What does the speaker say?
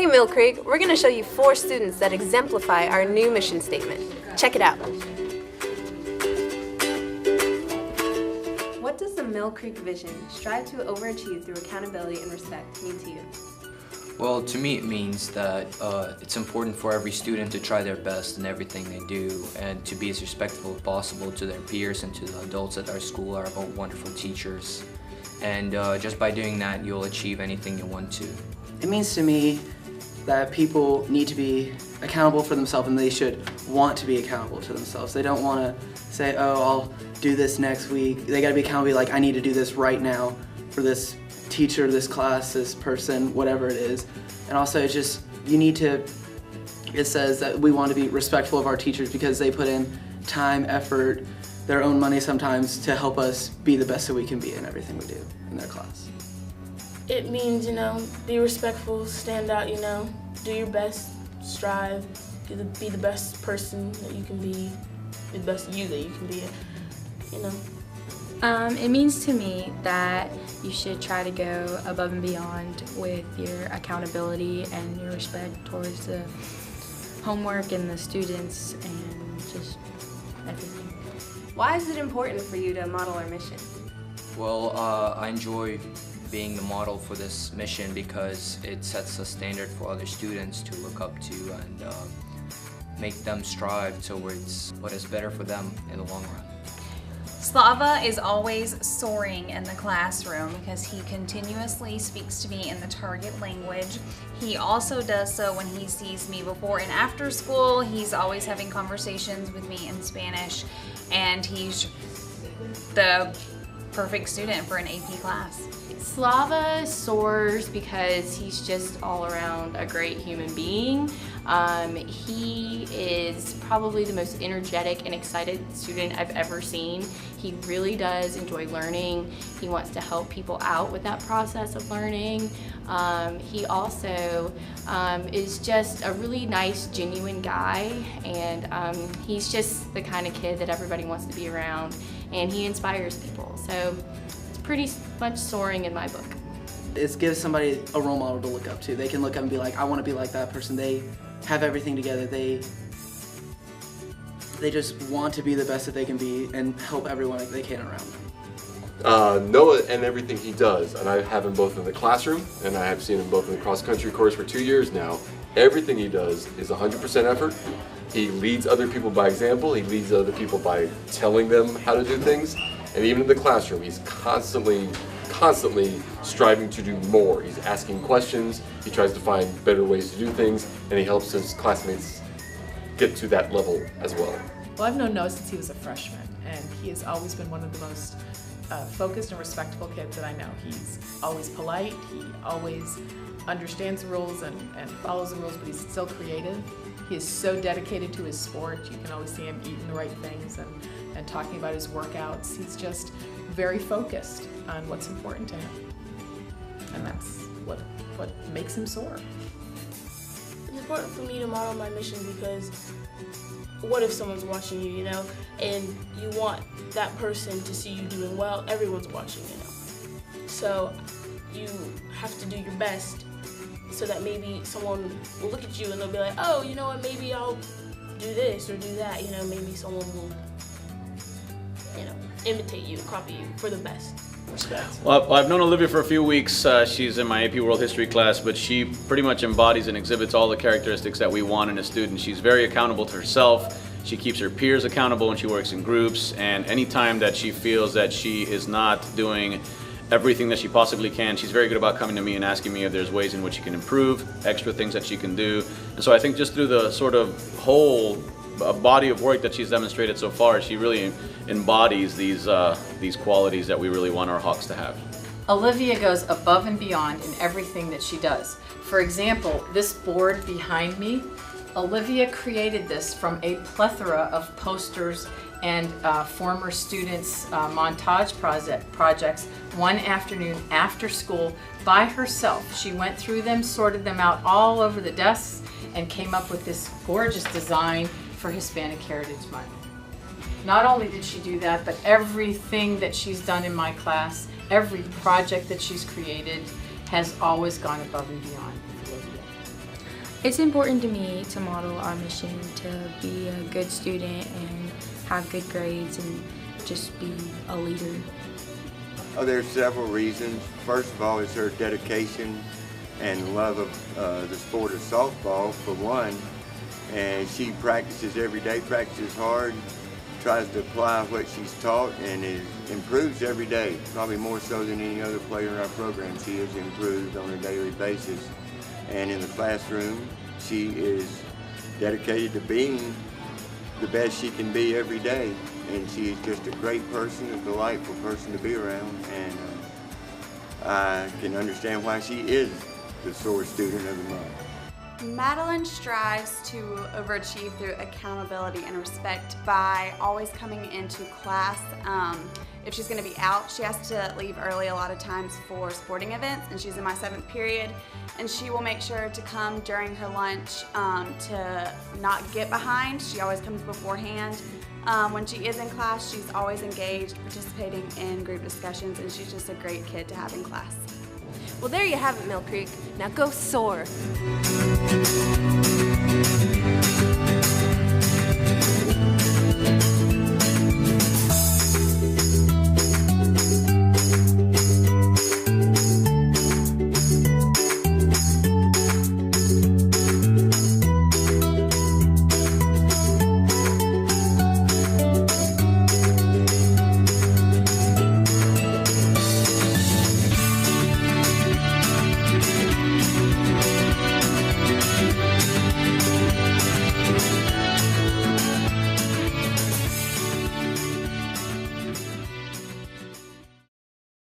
Today, Mill Creek, we're going to show you 4 students that exemplify our new mission statement. Check it out. What does the Mill Creek vision, strive to overachieve through accountability and respect, mean to you? Well, to me it means that it's important for every student to try their best in everything they do and to be as respectful as possible to their peers and to the adults at our school, our wonderful teachers. And just by doing that, you'll achieve anything you want to. It means to me that people need to be accountable for themselves, and they should want to be accountable to themselves. They don't want to say, oh, I'll do this next week. They got to be accountable, like, I need to do this right now for this teacher, this class, this person, whatever it is. And also it's just, you need to, it says that we want to be respectful of our teachers because they put in time, effort, their own money sometimes to help us be the best that we can be in everything we do in their class. It means, be respectful, stand out, do your best, strive, be the best person that you can be, the best you that you can be, It means to me that you should try to go above and beyond with your accountability and your respect towards the homework and the students and just everything. Why is it important for you to model our mission? Well, I enjoy being the model for this mission because it sets a standard for other students to look up to and make them strive towards what is better for them in the long run. Slava is always soaring in the classroom because he continuously speaks to me in the target language. He also does so when he sees me before and after school. He's always having conversations with me in Spanish, and he's the perfect student for an AP class. Slava soars because he's just all around a great human being. He is probably the most energetic and excited student I've ever seen. He really does enjoy learning. He wants to help people out with that process of learning. He also is just a really nice, genuine guy, and he's just the kind of kid that everybody wants to be around, and he inspires people. So it's pretty much soaring in my book. It gives somebody a role model to look up to. They can look up and be like, I want to be like that person. They have everything together. They just want to be the best that they can be and help everyone they can around them. Noah and everything he does, and I have him both in the classroom and I have seen him both in the cross-country course for 2 years now. Everything he does is 100% effort. He leads other people by example. He leads other people by telling them how to do things. And even in the classroom, he's constantly striving to do more. He's asking questions, he tries to find better ways to do things, and he helps his classmates get to that level as well. Well, I've known Noah since he was a freshman, and he has always been one of the most focused and respectful kids that I know. He's always polite, he always understands the rules and follows the rules, but he's still creative. He is so dedicated to his sport. You can always see him eating the right things and talking about his workouts. He's just very focused on what's important to him. And that's what makes him soar. It's important for me to model my mission because what if someone's watching you, and you want that person to see you doing well? Everyone's watching, So you have to do your best so that maybe someone will look at you and they'll be like, oh, you know what, maybe I'll do this or do that. Maybe someone will, imitate you, copy you for the best. Well, I've known Olivia for a few weeks. She's in my AP World History class, but she pretty much embodies and exhibits all the characteristics that we want in a student. She's very accountable to herself. She keeps her peers accountable when she works in groups, and anytime that she feels that she is not doing everything that she possibly can, she's very good about coming to me and asking me if there's ways in which she can improve, extra things that she can do. And so I think just through the sort of whole body of work that she's demonstrated so far, she really embodies these qualities that we really want our Hawks to have. Olivia goes above and beyond in everything that she does. For example, this board behind me, Olivia created this from a plethora of posters and former students' montage projects one afternoon after school by herself. She went through them, sorted them out all over the desks, and came up with this gorgeous design for Hispanic Heritage Month. Not only did she do that, but everything that she's done in my class, every project that she's created, has always gone above and beyond with Olivia. It's important to me to model our mission to be a good student and have good grades and just be a leader. Oh, there's several reasons. First of all, it's her dedication and love of the sport of softball, for one. And she practices every day, practices hard, tries to apply what she's taught, and improves every day, probably more so than any other player in our program. She has improved on a daily basis. And in the classroom, she is dedicated to being the best she can be every day. And she is just a great person, a delightful person to be around. And I can understand why she is the SOAR Student of the Month. Madeline strives to overachieve through accountability and respect by always coming into class. If she's going to be out, she has to leave early a lot of times for sporting events, and she's in my 7th period, and she will make sure to come during her lunch to not get behind. She always comes beforehand. When she is in class, she's always engaged, participating in group discussions, and she's just a great kid to have in class. Well, there you have it, Mill Creek. Now go SOAR.